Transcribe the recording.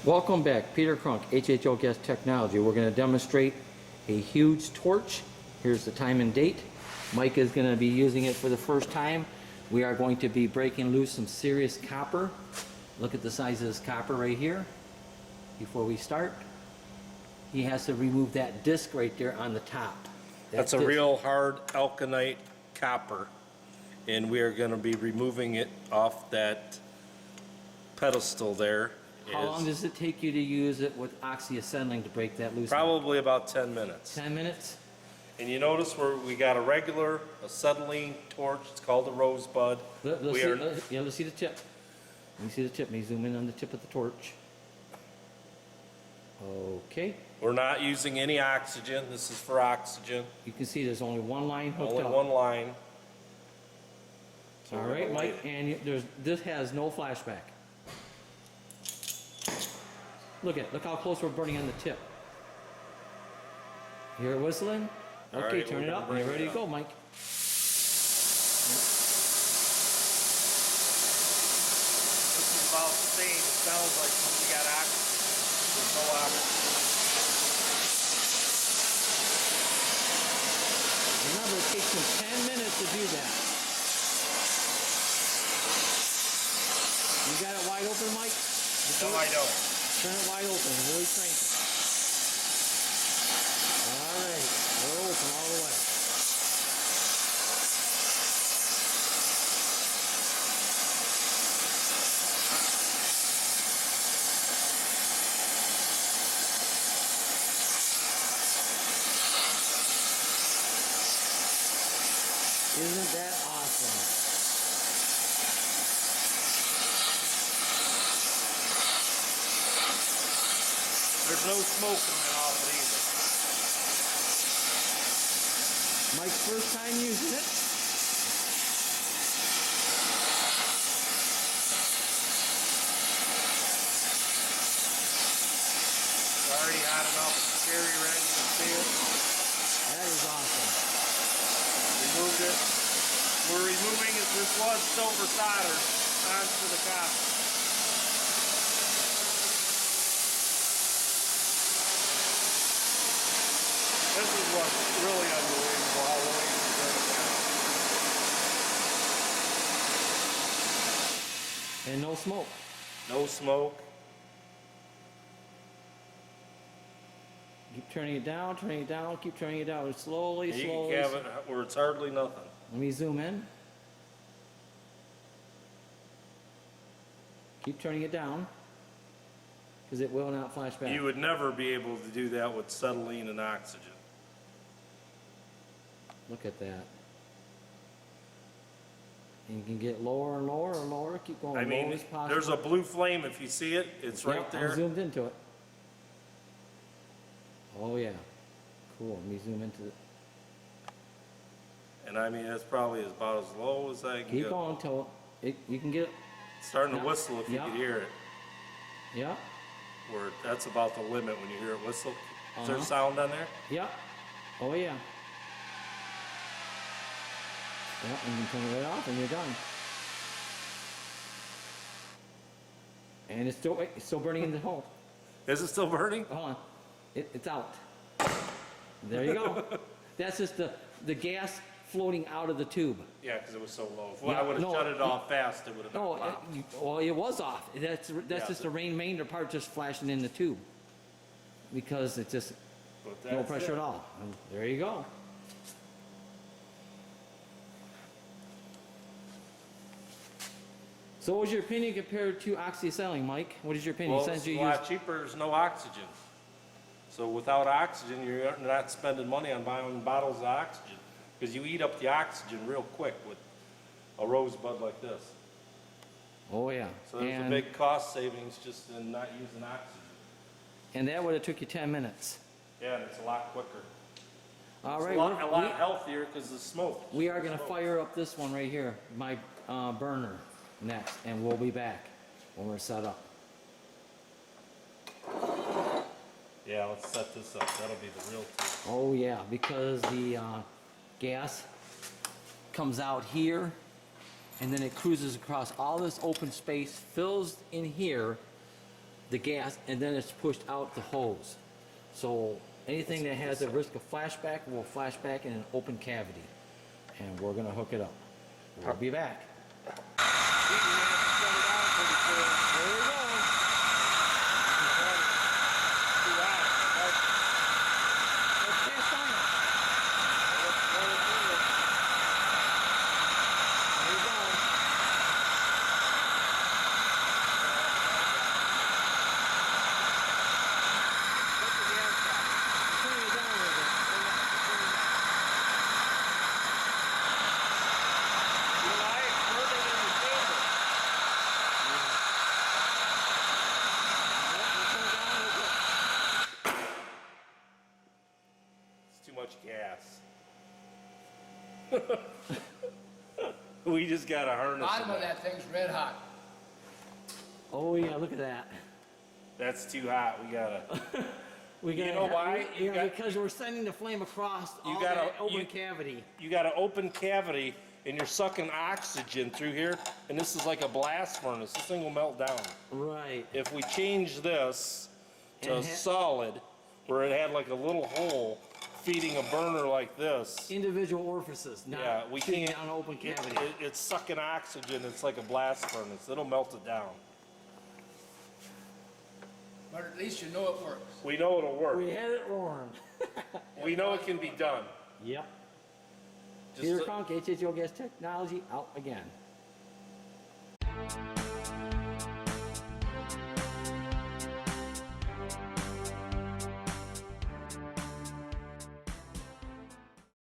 Welcome back, Peter Crunk, HHO Gas Technology. We're going to demonstrate a huge torch. Here's the time and date. Mike is going to be using it for the first time. We are going to be breaking loose some serious copper. Look at the size of this copper right here. Before we start, he has to remove that disc right there on the top. That's a real hard alkanite copper, and we are going to be removing it off that pedestal there. How long does it take you to use it with oxyacetylene to break that loose? Probably about 10 minutes. 10 minutes? And you notice where we got a regular acetylene torch. It's called a rosebud. Let's see the tip. Let me see the tip. Let me zoom in on the tip of the torch. Okay. We're not using any oxygen. This is for oxygen. You can see there's only one line hooked Only up. one line. So all right, Mike, and this has no flashback. Look how close we're burning on the tip. You hear it whistling? Okay, right, turn it up. You're ready to go, Mike. This is about the same. It sounds like when we got oxygen. There's no oxygen. Remember, it takes them 10 minutes to do that. You got it wide open, Mike? No, I don't. Turn it wide open, really crank it. All right, we're open all the way. Isn't that awesome? There's no smoke coming off it either. Mike's first time using it. It's already hot enough. It's cherry red. You can see it. That is awesome. Removed it. We're removing it. This was silver solder onto the copper. This is what's really unbelievable, how well you can burn it down. And no smoke. No smoke. Keep turning it down, keep turning it down. Slowly, And you slowly. can have it where it's hardly nothing. Let me zoom in. Keep turning it down, because it will not flash back. You would never be able to do that with acetylene and oxygen. Look at that. And you can get lower and lower and lower. Keep going I mean, low as possible. there's a blue flame. If you see it, it's right there. I'm zoomed into it. Oh yeah. Cool. Let me zoom into it. And I mean, that's probably about as low as I can Keep go. going until you can get it. It's starting to whistle if you Yeah. could hear it. Yeah. Where that's about the limit when you hear it whistle. Is there Uh-huh. sound on there? Yeah. Oh yeah. Yeah, and you can turn it right off and you're done. And it's still burning in the hole. Is it still burning? Hold on. It's out. There you go. That's just the gas floating out of the tube. Yeah, because it was so low. If Yeah, I would have no, shut it off fast, it would have No, popped. well, it was off. That's Yeah, just the remainder part just flashing in the tube. Because it's just But no that's pressure it. at all. And there you go. So what was your opinion compared to oxyacetylene, Mike? What is your opinion? Well, Since it's you a lot used, cheaper. There's no oxygen. So without oxygen, you're not spending money on buying bottles of oxygen because you eat up the oxygen real quick with a rosebud like this. oh yeah. So there's and, a big cost savings just in not using oxygen. and that would have took you 10 minutes. Yeah, and it's a lot quicker. All It's right. a lot healthier because of the smoke. We are going to fire up this one right here, my burner, next, and we'll be back when we're set up. Yeah, let's set this up. That'll be the real tool. Oh yeah, because the gas comes out here and then it cruises across all this open space, fills in here, the gas, and then it's pushed out the hose. So anything that has a risk of flashback will flash back in an open cavity. And we're gonna hook it up. We'll be back. There we go. Let's cast iron. There you go. Turn it down a little bit. Too much gas. We just got a harness. Bottom of that thing's red hot. Oh yeah, look at that. That's too hot. We gotta. We You know why? Because we're sending the flame across all gotta- that open you- cavity. You got an open cavity, and you're sucking oxygen through here, and this is like a blast furnace. This thing will melt down. Right. If we change this to And solid, where it had like a little hole feeding a burner like this, Individual orifices, not yeah, we shooting can't. down an open cavity. It's sucking oxygen. It's like a blast furnace. It'll melt it down. But at least you know it works. We know it'll work. We had it roaring. We know it can be done. Yep. Just Peter Conk, HHO Gas Technology, out again.